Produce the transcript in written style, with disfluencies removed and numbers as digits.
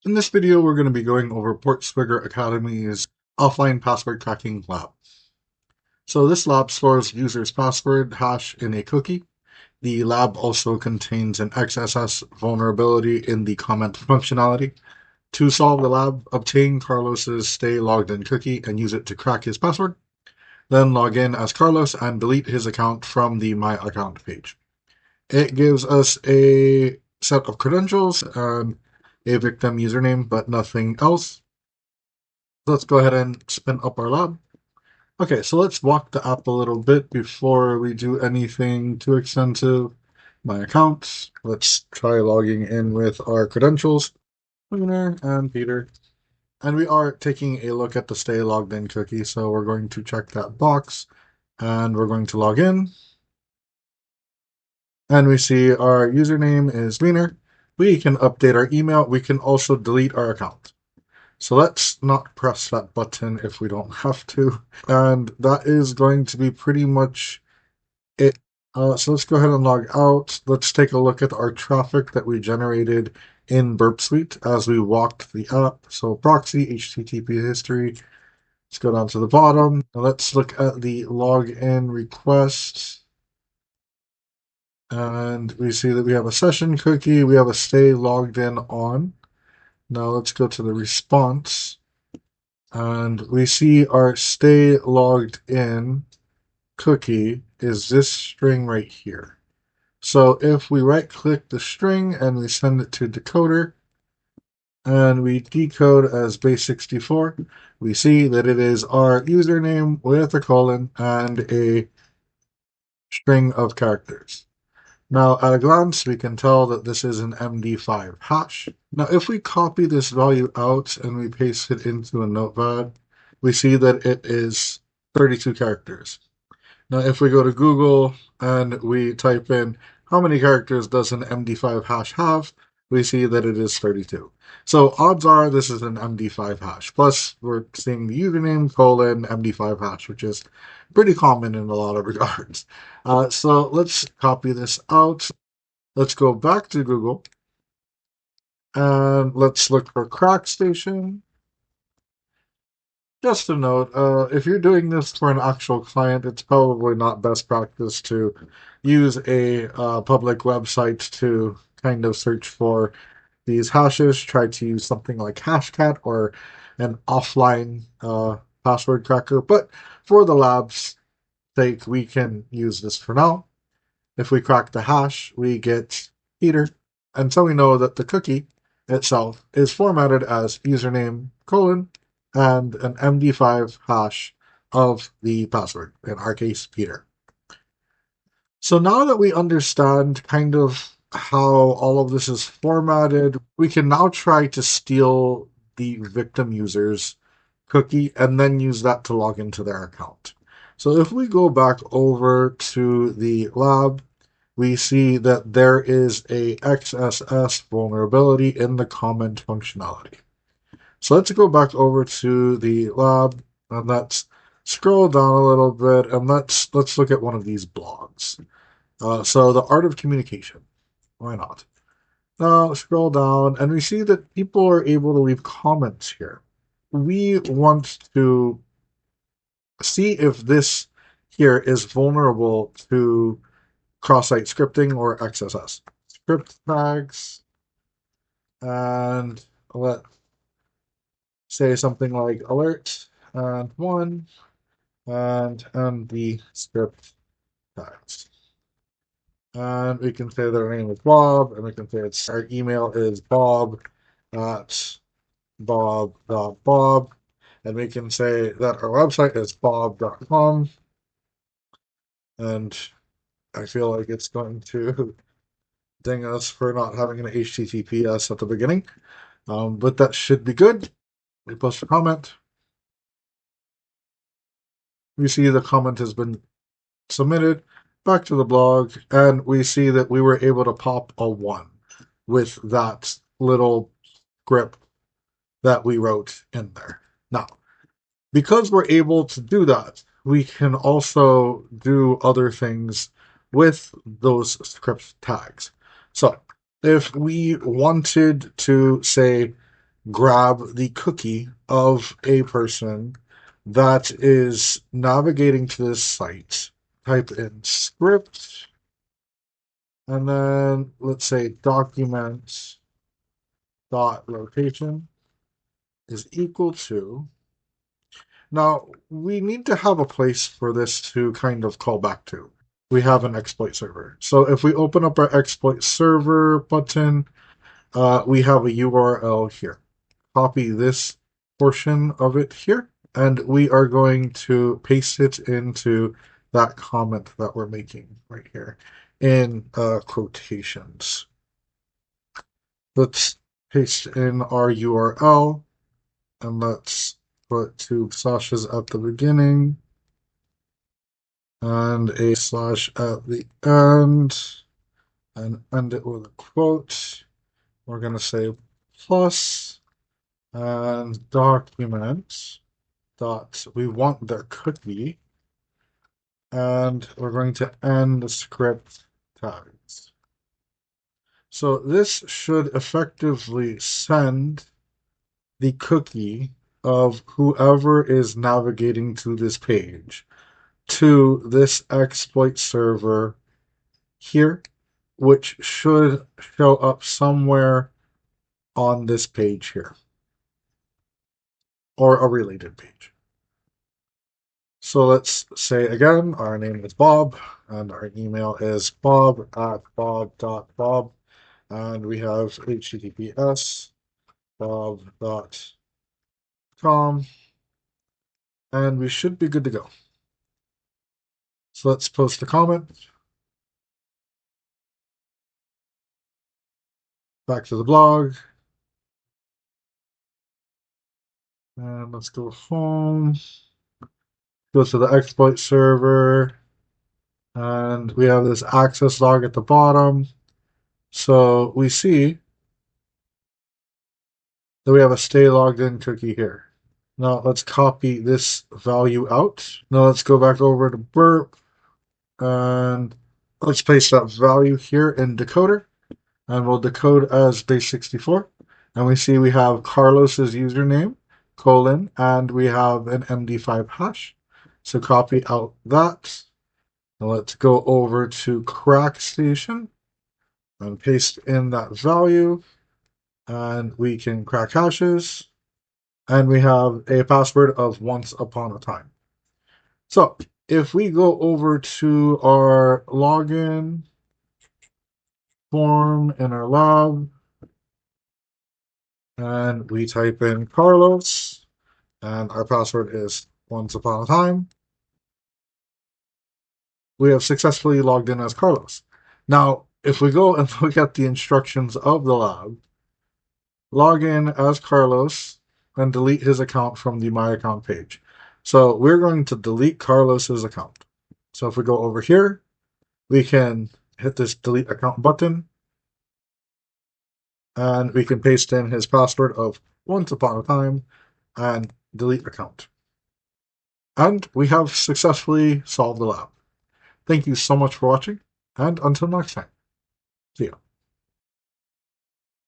In this video, we're going to be going over PortSwigger Academy's offline password cracking lab. So this lab stores users' password hash in a cookie. The lab also contains an XSS vulnerability in the comment functionality. To solve the lab, obtain Carlos's stay logged in cookie and use it to crack his password. Then log in as Carlos and delete his account from the My Account page. It gives us a set of credentials and a victim username, but nothing else. Let's go ahead and spin up our lab. Okay, so let's walk the app a little bit before we do anything too extensive. My accounts. Let's try logging in with our credentials, Lunar and Peter. And we are taking a look at the stay logged in cookie, so we're going to check that box and we're going to log in. And we see our username is Wiener. We can update our email. We can also delete our account. So let's not press that button if we don't have to. And that is going to be pretty much it. So let's go ahead and log out. Let's take a look at our traffic that we generated in Burp Suite as we walked the app. So proxy, HTTP history. Let's go down to the bottom. Now let's look at the login request. And we see that we have a session cookie. We have a stay logged in on. Now let's go to the response. And we see our stay logged in cookie is this string right here. So if we right click the string and we send it to decoder and we decode as base64, we see that it is our username with a colon and a string of characters. Now, at a glance, we can tell that this is an MD5 hash. Now, if we copy this value out and we paste it into a notepad, we see that it is 32 characters. Now, if we go to Google and we type in how many characters does an MD5 hash have, we see that it is 32. So odds are this is an MD5 hash. Plus, we're seeing the username colon MD5 hash, which is pretty common in a lot of regards. So let's copy this out. Let's go back to Google and let's look for Crack Station. Just a note, if you're doing this for an actual client, it's probably not best practice to use a public website to kind of search for these hashes. Try to use something like Hashcat or an offline password cracker. But for the lab's sake, we can use this for now. If we crack the hash, we get Peter. And so we know that the cookie itself is formatted as username colon and an MD5 hash of the password, in our case, Peter. So now that we understand kind of how all of this is formatted, we can now try to steal the victim user's cookie and then use that to log into their account. So if we go back over to the lab, we see that there is a XSS vulnerability in the comment functionality. So let's go back over to the lab and let's scroll down a little bit and let's look at one of these blogs. So the art of communication. Why not? Now scroll down and we see that people are able to leave comments here. We want to see if this here is vulnerable to cross-site scripting or XSS. Script tags and let's say something like alert and one and the script tags. And we can say that our name is Bob, and we can say our email is bob at bob.bob, and we can say that our website is bob.com, and I feel like it's going to ding us for not having an HTTPS at the beginning, but that should be good. We post a comment. We see the comment has been submitted back to the blog, and we see that we were able to pop a 1 with that little script that we wrote in there. Now, because we're able to do that, we can also do other things with those script tags. So if we wanted to say grab the cookie of a person that is navigating to this site, type in script, and then let's say document dot location is equal to. Now, we need to have a place for this to kind of call back to. We have an exploit server. So if we open up our exploit server button, we have a URL here. Copy this portion of it here, and we are going to paste it into that comment that we're making right here in quotations. Let's paste in our URL, and let's put two slashes at the beginning and a slash at the end, and end it with a quote. We're going to say plus and document dot, we want their cookie, and we're going to end the script tags. So this should effectively send the cookie of whoever is navigating to this page to this exploit server here, which should show up somewhere on this page here, or a related page. So let's say again, our name is Bob, and our email is bob@bob.bob, and we have https bob.com, and we should be good to go. So let's post a comment. Back to the blog. And let's go home. Go to the exploit server. And we have this access log at the bottom. So we see that we have a stay logged in cookie here. Now let's copy this value out. Now let's go back over to Burp. And let's paste that value here in decoder. And we'll decode as base64. And we see we have Carlos's username, colon, and we have an MD5 hash. So copy out that. Now let's go over to CrackStation and paste in that value. And we can crack hashes. And we have a password of once upon a time. So if we go over to our login form in our lab, and we type in Carlos, and our password is once upon a time, we have successfully logged in as Carlos. Now, if we go and look at the instructions of the lab, log in as Carlos and delete his account from the My Account page. So we're going to delete Carlos's account. So if we go over here, we can hit this delete account button, and we can paste in his password of once upon a time and delete account. And we have successfully solved the lab. Thank you so much for watching, and until next time, see ya.